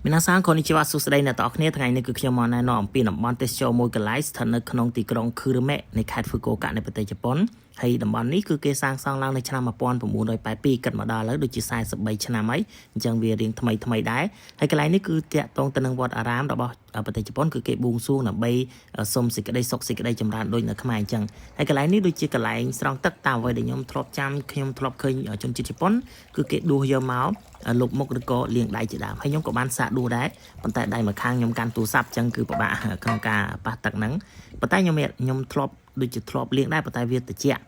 皆さんこんにちはសួស្តីអ្នកទាំងអស់គ្នាថ្ងៃនេះគឺខ្ញុំមកណែនាំអំពីតំបន់ទេសចរមួយកន្លែងស្ថិតនៅក្នុងទីក្រុងឃឺរ៉ឺមេនៃខេត្តហ្វូកូកានៃប្រទេសជប៉ុនហើយតំបន់នេះគឺគេសាងសង់ឡើងនៅឆ្នាំ1982គិតមកដល់ឥឡូវដូចជា43ឆ្នាំហើយអញ្ចឹងវារៀងថ្មីដែរហើយកន្លែងនេះគឺតាក់ទងទៅនឹងវត្តអារាមរបស់ប្រទេសជប៉ុនគឺគេបួងសួងដើម្បីសុំសេចក្តីសុខសេចក្តីចម្រើនដូចនៅខ្មែរអញ្ចឹងហើយកន្លែងនេះដូចជាកន្លែងស្រង់ទឹកតាមអ្វីដែលខ្ញុំធ្លាប់ចាំខ្ញុំធ្លាប់ឃើញជនជាតិជប៉ុនគឺគេដួសយកមកលុបមុខឬក៏លាងដៃជាដើមហើយខ្ញុំក៏បានសាកដួសដែរប៉ុន្តែដៃមួយខាងខ្ញុំកាន់ទូរស័ព្ទអញ្ចឹងគឺពិបាកក្នុងការប៉ះទឹកហ្នឹងប៉ុន្តែខ្ញុំធ្លាប់ដូចជាធ្លាប់លាងដែរប៉ុន្តែវាត្រជាក់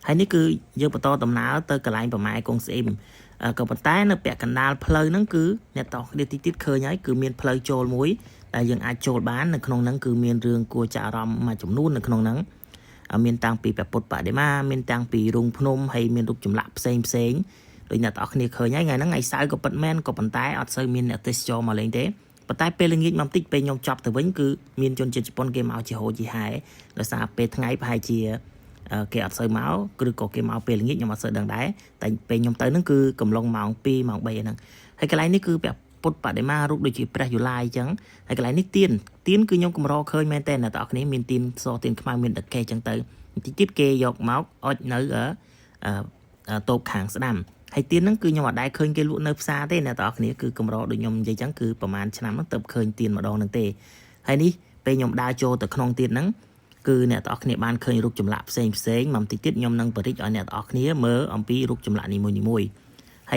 ហើយនេះគឺយើងបន្តដំណើរទៅកន្លែងប្រម៉ែកុងស្អ៊ីមក៏ប៉ុន្តែនៅពាក់កណ្ដាលផ្លូវហ្នឹងគឺអ្នកតោះគ្នាទីទៀតឃើញហើយគឺមានផ្លូវចូលមួយដែលយើងអាចចូលបាននៅក្នុងហ្នឹងគឺមានរឿងគួរចាប់អារម្មណ៍មួយចំនួននៅក្នុងហ្នឹងមានតាំងពីព្រះពុទ្ធបដិមាមានតាំងពីរូងភ្នំហើយមានរូបចម្លាក់ផ្សេងដូចអ្នកទាំងអស់គ្នាឃើញហើយថ្ងៃហ្នឹងថ្ងៃសៅរ៍ក៏ពិតមែនក៏ប៉ុន្តែអត់សូវមានអ្នកទេសចរមកលេងទេប៉ុន្តែពេលល្ងាចមកបន្តិចពេលខ្ញុំចប់ទៅវិញគឺមានជនជាតិជប៉ុនគេមកជាហូរជាហែដោយសារពេលថ្ងៃប្រហែលជាគេអត់សូវមកឬក៏គេមកពេលល្ងាចខ្ញុំអត់សូវដឹងដែរតែពេលខ្ញុំទៅហ្នឹងគឺកំឡុងម៉ោង2ម៉ោង3ហ្នឹងហើយកន្លែងនេះគឺព្រះពុទ្ធបដិមារូបដូចជាព្រះយូឡាយអញ្ចឹងហើយកន្លែងនេះទៀនគឺខ្ញុំកម្រឃើញមែនតើអ្នកទាំងអស់គ្នាមានទៀនសទៀនខ្មៅមានតកេអញ្ចឹងទៅតិចទៀតគេយកមកអុជនៅតូបខាងស្ដាំហើយទៀនហ្នឹងគឺខ្ញុំអត់ដែរឃើញគេលក់នៅផ្សារទេអ្នកទាំងអស់គ្នាគឺកម្រដូចខ្ញុំនិយាយចឹងគឺប្រហែលឆ្នាំហ្នឹងទៅឃើញទៀនម្ដងហ្នឹងទេហើយនេះពេលខ្ញុំដើរចូលទៅក្នុងទៀនហ្នឹងគឺអ្នកទាំងអស់គ្នាបានឃើញរូបចម្លាក់ផ្សេងមកបន្តិចទៀតខ្ញុំនឹងបរិចឲ្យអ្នកទាំងអស់គ្នាមើលអំពីរូបចម្លាក់នីមួយហើ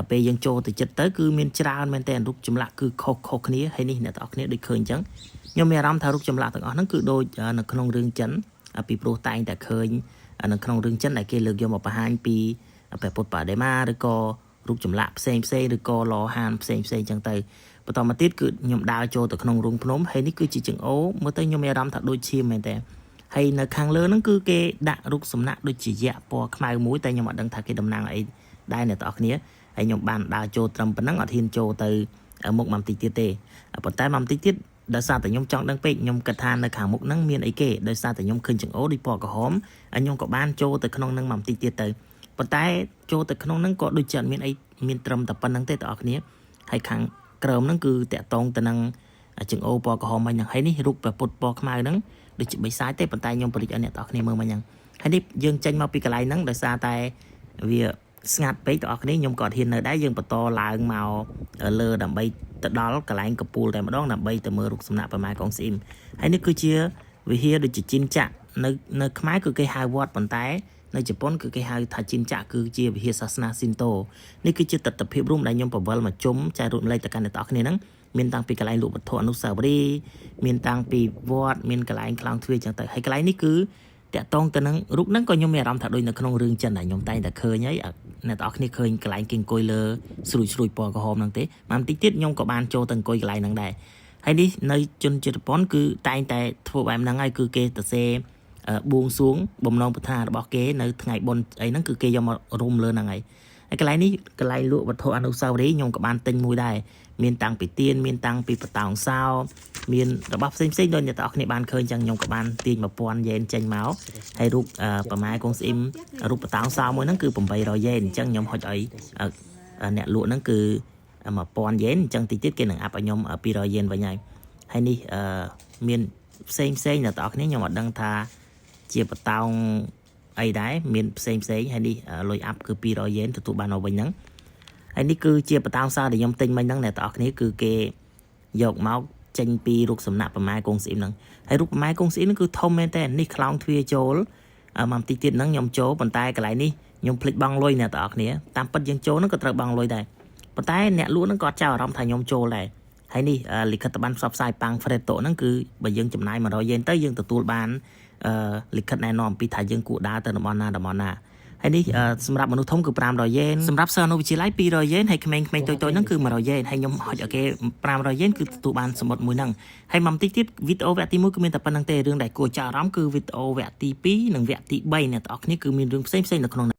យពេលយើងចូលទៅចិត្តទៅគឺមានច្រើនមែនតើរូបចម្លាក់គឺខុសគ្នាហើយនេះអ្នកទាំងអស់គ្នាដូចឃើញចឹងខ្ញុំមានអារម្មណ៍ថារូបចម្លាក់ទាំងអស់ហ្នឹងគឺដូចនៅក្នុងរឿងចិនពីព្រោះតែងតែឃើញនៅក្នុងរឿងចិនដែលគេលើកយកមកបង្ហាញពីព្រះពុទ្ធបដិមាឬក៏រូបចម្លាក់ផ្សេងឬក៏លហានផ្សេងចឹងទៅបន្តមកទៀតគឺខ្ញុំដើរចូលទៅក្នុងរូងភ្នំហើយនេះគឺជាចង្អូមើលទៅខ្ញុំមានអារម្មណ៍ថាដូចឈាមមែនតើហើយនៅខាងលើហ្នឹងគឺគេដាក់រូបសំណាកដូចជាយក្សពណ៌ខ្មៅមួយតែខ្ញុំអត់ដឹងថាគេតំណាងអីដែរអ្នកទាំងអស់គ្នាហើយខ្ញុំបានដើរចូលត្រឹមប៉ុណ្ណឹងអត់ហ៊ានចូលទៅមុខមកបន្តិចទៀតទេប៉ុន្តែមកបន្តិចទៀតដោយសារតែខ្ញុំចង់ដឹងពេកខ្ញុំគិតថានៅខាងមុខហ្នឹងមានអីគេដោយសារតែខ្ញុំឃើញចង្អូដូចពណ៌ក្រហមហើយខ្ញុំក៏បានចូលទៅក្នុងហ្នឹងមកបន្តិចទៀតទៅប៉ុន្តែចូលទៅក្នុងហ្នឹងក៏ដូចជាអត់មានអីមានត្រឹមតែប៉ុណ្្នឹងទេបងប្អូនគ្នាហើយខាងក្រោមហ្នឹងគឺតាក់តងទៅនឹងចង្អូពណ៌ក្រហមមិញហ្នឹងហើយនេះរូបព្រះពុទ្ធពណ៌ខ្មៅហ្នឹងដូចជាបិសាចទេប៉ុន្តែខ្ញុំបរិចឲ្យអ្នកបងប្អូនគ្នាមើលមិញហ្នឹងហើយនេះយើងចេញមកពីកន្លែងហ្នឹងដោយសារតែវាស្ងាត់ពេកបងប្អូនគ្នាខ្ញុំក៏អត់ហ៊ាននៅដែរយើងបន្តឡើងមកលើដើម្បីទៅដល់កន្លែងកពូលតែម្ដងដើម្បីទៅមើលរូបសំណាកប្រម៉ែកុងស្អ៊ីមហើយនេះគឺជាវិហារដូចជាជីនចាក់នៅខ្មែរគឺគេហៅវត្តប៉ុន្តែនៅជប៉ុនគឺគេហៅថាជីនចាក់គឺជាវិហារសាសនាស៊ីនតូនេះគឺជាទស្សនវិជ្ជារួមដែលខ្ញុំបង្វិលមកជុំចែករំលែកទៅកាន់អ្នកទាំងអស់គ្នាហ្នឹងមានតាំងពីកន្លែងលក់វត្ថុអនុស្សាវរីយ៍មានតាំងពីវត្តមានកន្លែងខ្លោងទ្វារចឹងទៅហើយកន្លែងនេះគឺតាក់តងទៅនឹងរូបហ្នឹងក៏ខ្ញុំមានអារម្មណ៍ថាដូចនៅក្នុងរឿងចិនដែរខ្ញុំតែងតែឃើញហើយអ្នកទាំងអស់គ្នាឃើញកន្លែងគេអង្គុយលើស្រួយពណ៌ក្រហមហ្នឹងទេមកបន្តិចទៀតខ្ញុំក៏បានចូលទៅអង្គុយកន្លែងហ្នឹងដែរហើយនេះនៅជនជាតិជប៉ុនគឺតែងតែធ្វើបែបហ្នឹងហើយគឺគេទៅសេបួងសួងបំណងប្រាថ្នារបស់គេនៅថ្ងៃបុណ្យអីហ្នឹងគឺគេយកមករុំលើហ្នឹងហើយកន្លែងនេះកន្លែងលក់វត្ថុអនុស្សាវរីយ៍ខ្ញុំក៏បានទិញមួយដែរមានតាំងពីទៀនមានតាំងពីបតោងសោមានរបស់ផ្សេងដូចអ្នកទាំងអស់គ្នាបានឃើញចឹងខ្ញុំក៏បានទាញ 1000 យ៉េនចេញមកហើយរូបប្រម៉ែកុងស្អ៊ីមរូបបតោងសោមួយហ្នឹងគឺ800 យ៉េនអញ្ចឹងខ្ញុំហុចឲ្យអ្នកលក់ហ្នឹងគឺ1000 យ៉េនអញ្ចឹងតិចទៀតគេនឹងអាប់ឲ្យខ្ញុំ200 យ៉េនវិញហើយនេះមានផ្សេងអ្នកទាំងអស់គ្នាខ្ញុំអត់ដឹងថាជាបតោងអីដែរមានផ្សេងហើយនេះលុយអាប់គឺ200 យ៉េនទទួលបានមកវិញហ្នឹងហើយនេះគឺជាបតោងសោដែលខ្ញុំទិញមិញហ្នឹងអ្នកទាំងអស់គ្នាគឺគេយកមកចេញពីរូបសំណាកប្រម៉ែកុងស្អ៊ីមហ្នឹងហើយរូបប្រម៉ែកុងស្អ៊ីមហ្នឹងគឺធំមែនតើនេះខ្លោងទ្វារចូលមកបន្តិចទៀតហ្នឹងខ្ញុំចូលប៉ុន្តែកន្លែងនេះខ្ញុំភ្លេចបង់លុយអ្នកទាំងអស់គ្នាតាមពិតយើងចូលហ្នឹងក៏ត្រូវបង់លុយដែរប៉ុន្តែអ្នកលក់ហ្នឹងក៏ចាប់អារម្មណ៍ថាខ្ញុំចូលដែរហើយនេះលិខិត្តប័ណ្ណផ្សព្វផ្សាយប៉ាំងហ្វ្រេតូហ្នឹងគឺបើយើងចំណាយ100 យ៉េនទៅយើងទទួលបានលិខិតណែនាំអំពីថាយើងគួរដើរទៅតំបន់ណាហើយនេះសម្រាប់មនុស្សធំគឺ500 យ៉េនសម្រាប់សិស្សអនុវិទ្យាល័យ200 យ៉េនហើយក្មេងៗតូចៗហ្នឹងគឺ100 យ៉េនហើយខ្ញុំហុចឲ្យគេ500 យ៉េនគឺទទួលបានសំបុត្រមួយហ្នឹងហើយមកបន្តិចទៀតវីដេអូវគ្គទី1គឺមានតែប៉ុណ្្នឹងទេរឿងដែលគួរចាប់អារម្មណ៍គឺវីដេអូវគ្គទី2និងវគ្គទី3អ្នកទាំងអស់គ្នាគឺមានរឿងផ្សេងនៅក្នុង